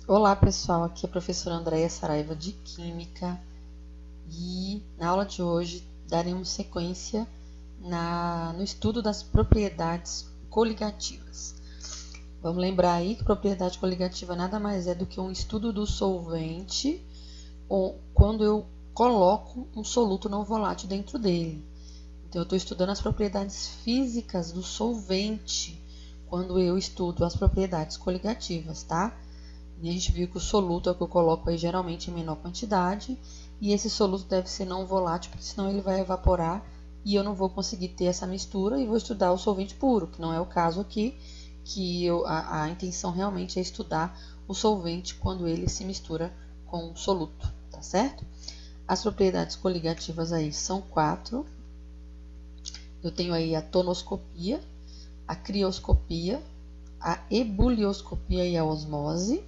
Olá pessoal, aqui é a professora Andréia Saraiva de Química e na aula de hoje daremos sequência no estudo das propriedades coligativas. Vamos lembrar aí que propriedade coligativa nada mais é do que um estudo do solvente ou quando eu coloco um soluto não volátil dentro dele. Então eu estou estudando as propriedades físicas do solvente quando eu estudo as propriedades coligativas, tá? E a gente viu que o soluto é o que eu coloco aí geralmente em menor quantidade, e esse soluto deve ser não volátil, porque senão ele vai evaporar e eu não vou conseguir ter essa mistura e vou estudar o solvente puro, que não é o caso aqui, que a intenção realmente é estudar o solvente quando ele se mistura com o soluto, tá certo? As propriedades coligativas aí são 4. Eu tenho aí a tonoscopia, a crioscopia, a ebulioscopia e a osmose.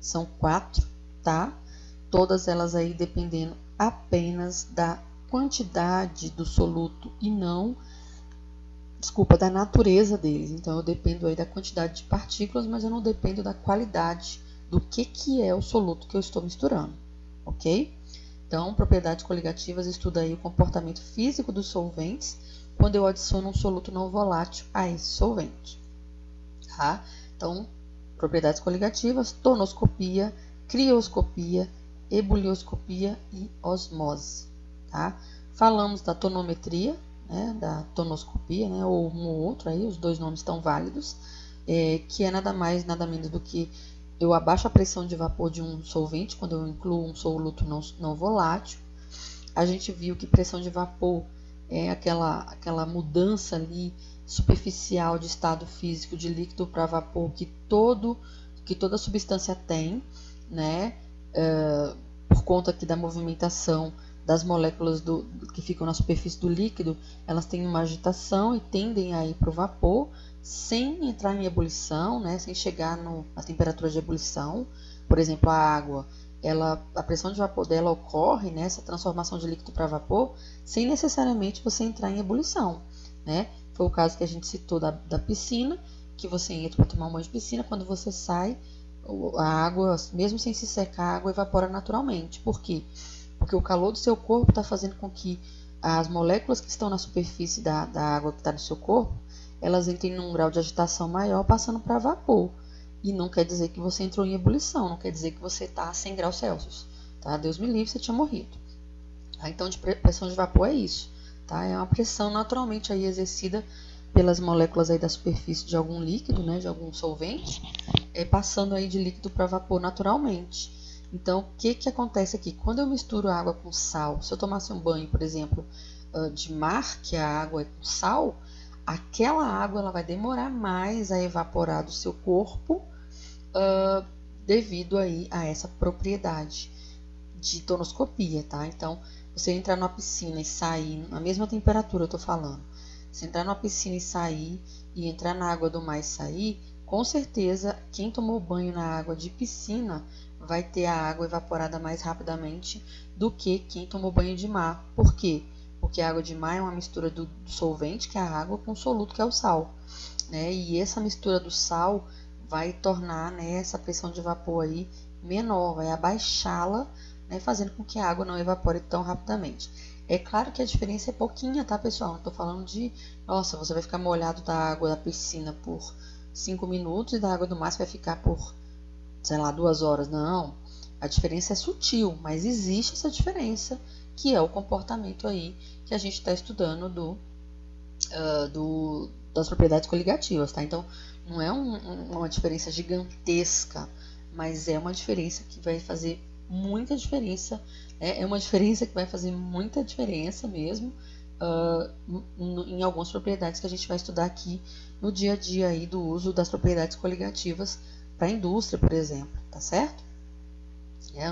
São 4, tá? Todas elas aí dependendo apenas da quantidade do soluto e não, da natureza deles. Então, eu dependo aí da quantidade de partículas, mas eu não dependo da qualidade do que é o soluto que eu estou misturando, ok? Então, propriedades coligativas estuda aí o comportamento físico dos solventes quando eu adiciono um soluto não volátil a esse solvente, tá? Então, propriedades coligativas, tonoscopia, crioscopia, ebulioscopia e osmose, tá? Falamos da tonometria, né, da tonoscopia, né, ou um ou outro aí, os dois nomes estão válidos, que é nada mais, nada menos do que eu abaixo a pressão de vapor de um solvente quando eu incluo um soluto não volátil. A gente viu que pressão de vapor é aquela mudança ali superficial de estado físico de líquido para vapor que toda substância tem, né? Por conta aqui da movimentação das moléculas que ficam na superfície do líquido, elas têm uma agitação e tendem a ir para o vapor sem entrar em ebulição, né? Sem chegar na temperatura de ebulição. Por exemplo, a água, a pressão de vapor dela ocorre, né, essa transformação de líquido para vapor, sem necessariamente você entrar em ebulição, né? Foi o caso que a gente citou da piscina, que você entra para tomar um banho de piscina, quando você sai, a água, mesmo sem se secar, a água evapora naturalmente. Por quê? Porque o calor do seu corpo está fazendo com que as moléculas que estão na superfície da água que está no seu corpo, elas entrem num grau de agitação maior, passando para vapor. E não quer dizer que você entrou em ebulição, não quer dizer que você está a 100 graus Celsius, tá? Deus me livre, você tinha morrido. Então, de pressão de vapor é isso, tá? É uma pressão naturalmente aí exercida pelas moléculas aí da superfície de algum líquido, né, de algum solvente, passando aí de líquido para vapor naturalmente. Então, o que acontece aqui? Quando eu misturo água com sal, se eu tomasse um banho, por exemplo, de mar, que a água é com sal, aquela água ela vai demorar mais a evaporar do seu corpo devido aí a essa propriedade de tonoscopia, tá? Então, você entrar numa piscina e sair, na mesma temperatura eu tô falando, você entrar numa piscina e sair, e entrar na água do mar e sair, com certeza, quem tomou banho na água de piscina vai ter a água evaporada mais rapidamente do que quem tomou banho de mar. Por quê? Porque a água de mar é uma mistura do solvente, que é a água, com o soluto, que é o sal, né? E essa mistura do sal vai tornar, né, essa pressão de vapor aí menor, vai abaixá-la, né, fazendo com que a água não evapore tão rapidamente. É claro que a diferença é pouquinha, tá, pessoal? Não tô falando de, nossa, você vai ficar molhado da água da piscina por 5 minutos e da água do mar você vai ficar por, sei lá, 2 horas. Não, a diferença é sutil, mas existe essa diferença, que é o comportamento aí que a gente está estudando das propriedades coligativas, tá? Então, não é uma diferença gigantesca, mas é uma diferença que vai fazer muita diferença, né? É uma diferença que vai fazer muita diferença mesmo em algumas propriedades que a gente vai estudar aqui no dia a dia aí do uso das propriedades coligativas para a indústria, por exemplo, tá certo?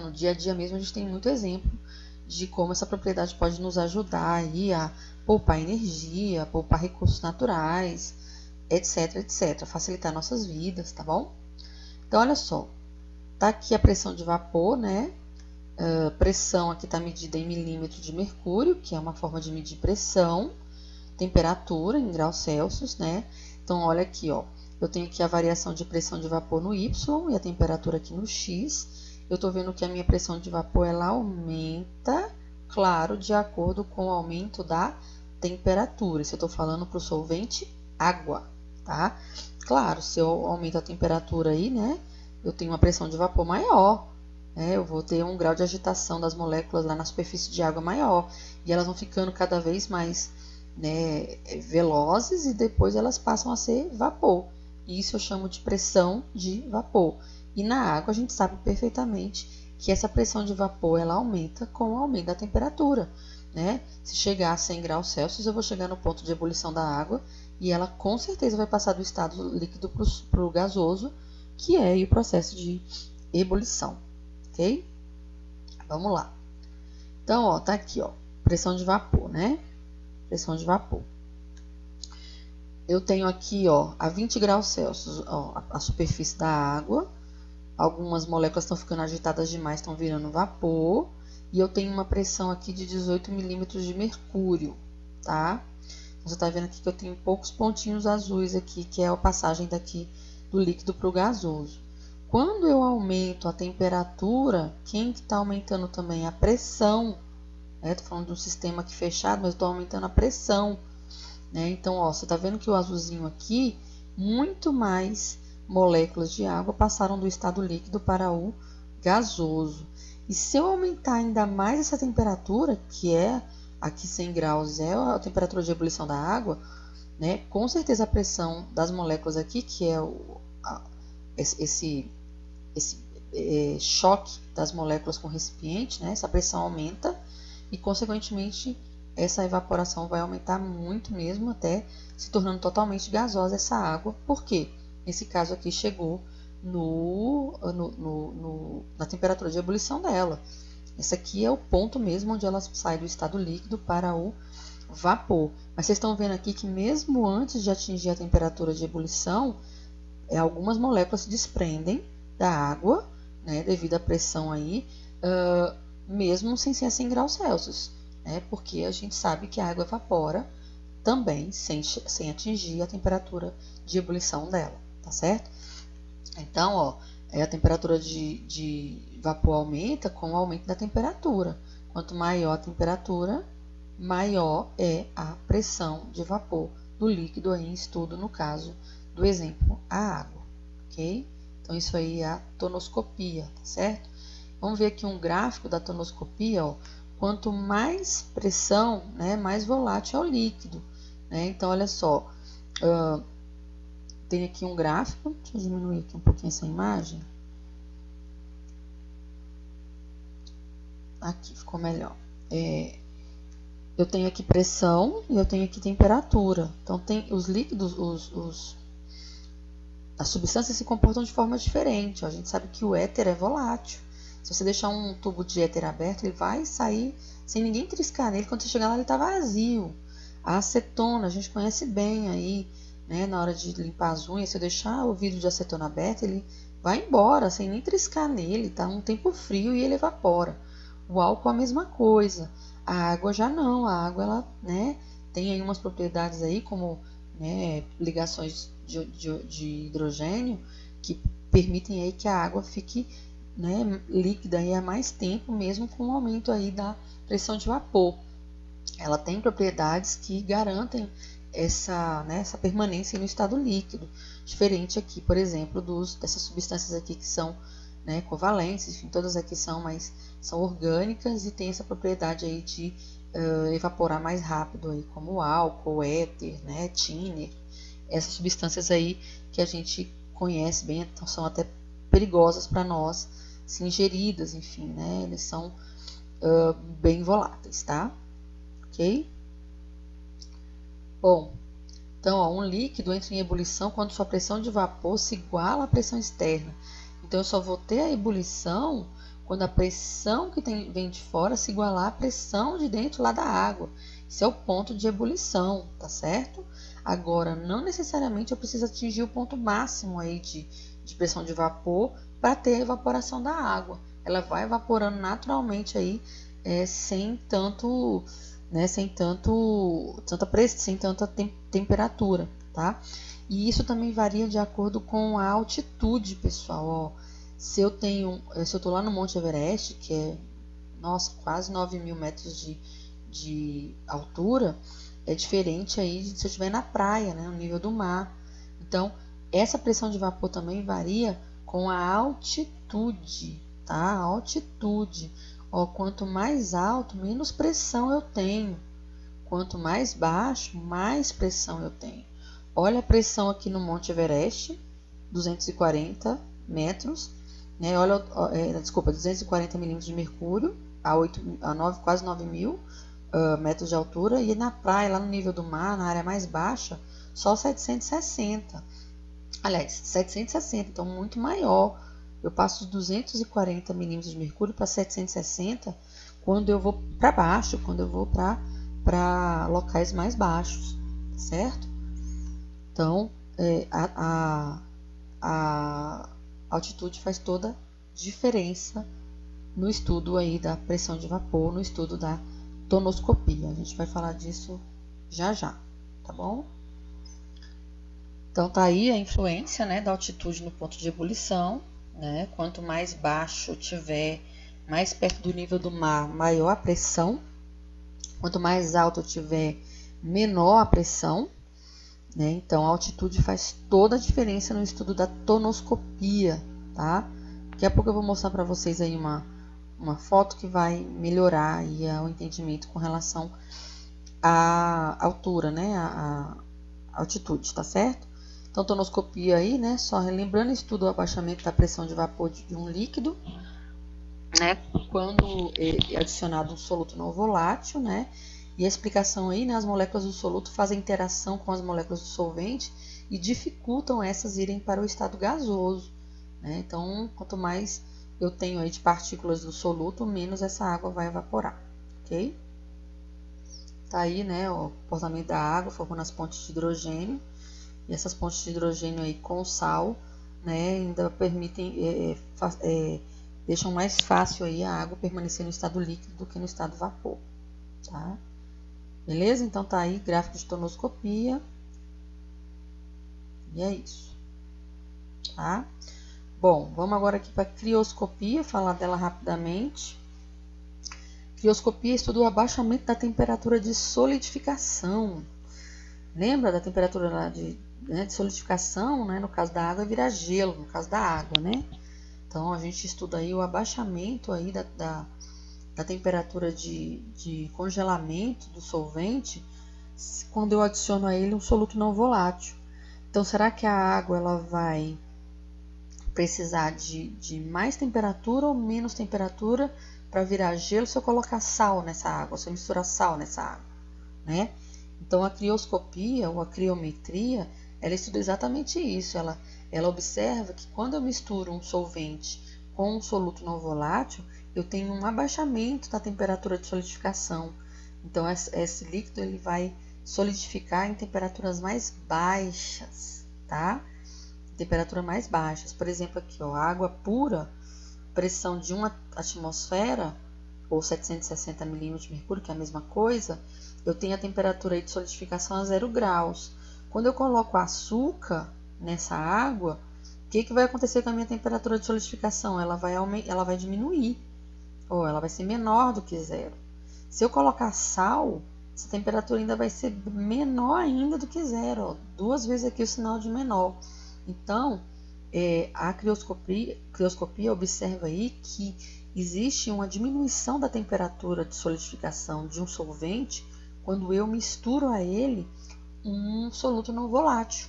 No dia a dia mesmo a gente tem muito exemplo de como essa propriedade pode nos ajudar aí a poupar energia, poupar recursos naturais, etc, etc, facilitar nossas vidas, tá bom? Então, olha só, tá aqui a pressão de vapor, né? Pressão aqui está medida em milímetro de mercúrio, que é uma forma de medir pressão, temperatura em graus Celsius, né? Então, olha aqui, ó, Eu tenho aqui a variação de pressão de vapor no Y e a temperatura aqui no X. Eu estou vendo que a minha pressão de vapor ela aumenta, claro, de acordo com o aumento da temperatura. Isso eu estou falando para o solvente água, tá? Claro, se eu aumento a temperatura aí, né, eu tenho uma pressão de vapor maior, né? Eu vou ter um grau de agitação das moléculas lá na superfície de água maior. E elas vão ficando cada vez mais, né, velozes e depois elas passam a ser vapor. Isso eu chamo de pressão de vapor. E na água a gente sabe perfeitamente que essa pressão de vapor ela aumenta com o aumento da temperatura, né? Se chegar a 100 graus Celsius, eu vou chegar no ponto de ebulição da água e ela com certeza vai passar do estado líquido para o gasoso, que é aí o processo de ebulição, ok? Vamos lá. Então, ó, tá aqui, ó, pressão de vapor, né? Pressão de vapor. Eu tenho aqui, ó, a 20 graus Celsius, ó, a superfície da água. Algumas moléculas estão ficando agitadas demais, estão virando vapor. E eu tenho uma pressão aqui de 18 milímetros de mercúrio, tá? Você está vendo aqui que eu tenho poucos pontinhos azuis aqui, que é a passagem daqui do líquido para o gasoso. Quando eu aumento a temperatura, quem que está aumentando também? A pressão. Estou falando de um sistema aqui fechado, mas estou aumentando a pressão. Né? Então, ó, você está vendo que o azulzinho aqui, muito mais moléculas de água passaram do estado líquido para o gasoso. E se eu aumentar ainda mais essa temperatura, que é aqui 100 graus, é a temperatura de ebulição da água, né? Com certeza a pressão das moléculas aqui, que é esse choque das moléculas com o recipiente, né? Essa pressão aumenta e, consequentemente, essa evaporação vai aumentar muito mesmo, até se tornando totalmente gasosa essa água. Por quê? Nesse caso aqui chegou na temperatura de ebulição dela. Esse aqui é o ponto mesmo onde ela sai do estado líquido para o vapor. Mas vocês estão vendo aqui que mesmo antes de atingir a temperatura de ebulição, algumas moléculas se desprendem da água, né, devido à pressão aí, mesmo sem ser a 100 graus Celsius. Porque a gente sabe que a água evapora também sem atingir a temperatura de ebulição dela, tá certo? Então, ó, a temperatura de vapor aumenta com o aumento da temperatura. Quanto maior a temperatura, maior é a pressão de vapor do líquido aí em estudo, no caso do exemplo, a água, ok? Então, isso aí é a tonoscopia, tá certo? Vamos ver aqui um gráfico da tonoscopia, ó. Quanto mais pressão, né, mais volátil é o líquido, né? Então, olha só, tem aqui um gráfico, deixa eu diminuir aqui um pouquinho essa imagem. Aqui, ficou melhor. Eu tenho aqui pressão e eu tenho aqui temperatura. Então, tem os líquidos, as substâncias se comportam de forma diferente. Ó. A gente sabe que o éter é volátil. Se você deixar um tubo de éter aberto, ele vai sair sem ninguém triscar nele. Quando você chegar lá, ele está vazio. A acetona, a gente conhece bem aí, né? Na hora de limpar as unhas, se eu deixar o vidro de acetona aberto, ele vai embora sem nem triscar nele. Tá um tempo frio e ele evapora. O álcool é a mesma coisa. A água já não. A água, ela, né, tem aí umas propriedades aí, como, né, ligações de hidrogênio, que permitem aí que a água fique, né, líquida aí há mais tempo, mesmo com o aumento aí da pressão de vapor. Ela tem propriedades que garantem essa permanência no estado líquido, diferente aqui, por exemplo, dessas substâncias aqui que são, né, covalentes, enfim, todas aqui são orgânicas e tem essa propriedade aí de evaporar mais rápido, aí, como o álcool, o éter, né, thinner, essas substâncias aí que a gente conhece bem, então são até perigosas para nós, se ingeridas, enfim, né? Eles são bem voláteis, tá? Ok? Bom, então, ó, um líquido entra em ebulição quando sua pressão de vapor se iguala à pressão externa. Então, eu só vou ter a ebulição quando a pressão que vem de fora se igualar à pressão de dentro lá da água. Esse é o ponto de ebulição, tá certo? Agora, não necessariamente eu preciso atingir o ponto máximo aí de pressão de vapor para ter a evaporação da água. Ela vai evaporando naturalmente aí, sem tanto, né, sem tanta temperatura, tá? E isso também varia de acordo com a altitude, pessoal. Ó, se eu tô lá no Monte Everest, que é, nossa, quase 9.000 metros de altura, é diferente aí de se eu estiver na praia, né, no nível do mar. Então, essa pressão de vapor também varia com a altitude, tá? A altitude. Ó, quanto mais alto, menos pressão eu tenho. Quanto mais baixo, mais pressão eu tenho. Olha a pressão aqui no Monte Everest, 240 metros, né? Olha, desculpa, 240 milímetros de mercúrio quase 9.000 metros de altura, e na praia, lá no nível do mar, na área mais baixa, só 760. Aliás, 760, então muito maior. Eu passo de 240 milímetros de mercúrio para 760 quando eu vou para baixo, quando eu vou para locais mais baixos, certo? Então, a altitude faz toda diferença no estudo aí da pressão de vapor, no estudo da tonoscopia. A gente vai falar disso já já, tá bom? Então, tá aí a influência, né, da altitude no ponto de ebulição, né? Quanto mais baixo tiver, mais perto do nível do mar, maior a pressão. Quanto mais alto eu tiver, menor a pressão, né? Então, a altitude faz toda a diferença no estudo da tonoscopia, tá? Daqui a pouco eu vou mostrar para vocês aí uma foto que vai melhorar aí o entendimento com relação à altura, né? A altitude, tá certo? Então, tonoscopia aí, né? Só relembrando, estuda o abaixamento da pressão de vapor de um líquido, né? Quando é adicionado um soluto não volátil, né? E a explicação aí, né? As moléculas do soluto fazem interação com as moléculas do solvente e dificultam essas irem para o estado gasoso, né? Então, quanto mais eu tenho aí de partículas do soluto, menos essa água vai evaporar, ok? Tá aí, né? O comportamento da água formando as pontes de hidrogênio. E essas pontes de hidrogênio aí com sal, né? Ainda permitem, deixam mais fácil aí a água permanecer no estado líquido do que no estado vapor, tá? Beleza? Então tá aí gráfico de tonoscopia. E é isso, tá? Bom, vamos agora aqui para crioscopia, falar dela rapidamente. Crioscopia estuda o abaixamento da temperatura de solidificação. Lembra da temperatura lá de solidificação, né? No caso da água vira gelo, no caso da água, né? Então a gente estuda aí o abaixamento aí da temperatura de congelamento do solvente quando eu adiciono a ele um soluto não volátil. Então, será que a água ela vai precisar de mais temperatura ou menos temperatura para virar gelo se eu colocar sal nessa água, se eu misturar sal nessa água, né? Então, a crioscopia ou a criometria, ela estuda exatamente isso. Ela observa que quando eu misturo um solvente com um soluto não volátil, eu tenho um abaixamento da temperatura de solidificação. Então, esse líquido ele vai solidificar em temperaturas mais baixas, tá? Temperatura mais baixas. Por exemplo, aqui, ó, água pura, pressão de 1 atmosfera, ou 760 milímetros de mercúrio, que é a mesma coisa, eu tenho a temperatura de solidificação a 0 graus. Quando eu coloco açúcar nessa água, o que vai acontecer com a minha temperatura de solidificação? Ela vai diminuir, ou ela vai ser menor do que 0. Se eu colocar sal, essa temperatura ainda vai ser menor ainda do que 0, ó, 2 vezes aqui o sinal de menor. Então, a crioscopia observa aí que existe uma diminuição da temperatura de solidificação de um solvente quando eu misturo a ele um soluto não volátil,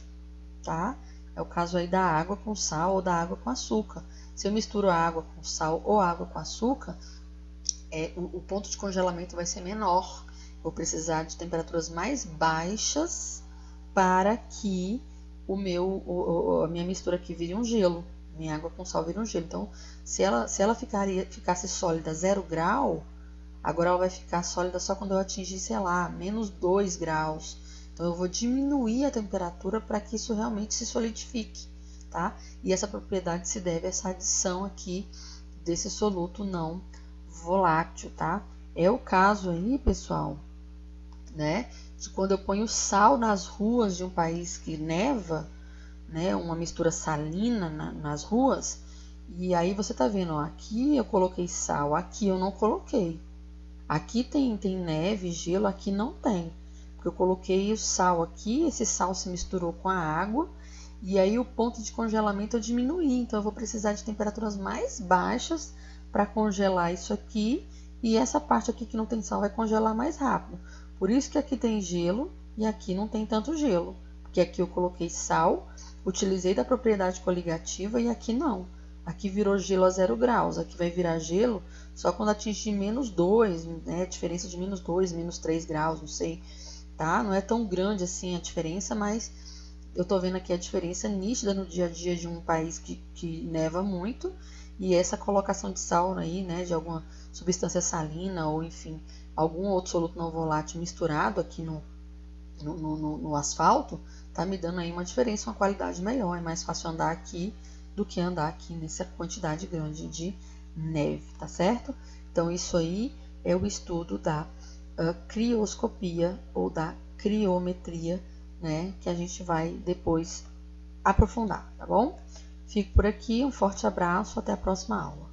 tá? É o caso aí da água com sal ou da água com açúcar. Se eu misturo a água com sal ou água com açúcar, o ponto de congelamento vai ser menor. Vou precisar de temperaturas mais baixas para que a minha mistura aqui vire um gelo. Minha água com sal vira um gelo. Então, se ela ficasse sólida 0 grau, agora ela vai ficar sólida só quando eu atingir, sei lá, menos 2 graus. Então, eu vou diminuir a temperatura para que isso realmente se solidifique, tá? E essa propriedade se deve a essa adição aqui desse soluto não volátil, tá? É o caso aí, pessoal, né, de quando eu ponho sal nas ruas de um país que neva, né, uma mistura salina nas ruas, e aí você tá vendo, ó, aqui eu coloquei sal, aqui eu não coloquei. Aqui tem neve, gelo, aqui não tem. Porque eu coloquei o sal aqui, esse sal se misturou com a água, e aí o ponto de congelamento eu diminuí. Então eu vou precisar de temperaturas mais baixas para congelar isso aqui, e essa parte aqui que não tem sal vai congelar mais rápido. Por isso que aqui tem gelo e aqui não tem tanto gelo. Porque aqui eu coloquei sal, utilizei da propriedade coligativa e aqui não. Aqui virou gelo a 0 graus, aqui vai virar gelo só quando atingir -2, né? Diferença de -2, -3 graus, não sei, tá? Não é tão grande assim a diferença, mas eu tô vendo aqui a diferença nítida no dia a dia de um país que neva muito, e essa colocação de sal aí, né, de alguma substância salina ou enfim, algum outro soluto não volátil misturado aqui no asfalto, tá me dando aí uma diferença, uma qualidade melhor. É mais fácil andar aqui do que andar aqui nessa quantidade grande de neve, tá certo? Então, isso aí é o estudo da crioscopia ou da criometria, né? Que a gente vai depois aprofundar, tá bom? Fico por aqui, um forte abraço, até a próxima aula.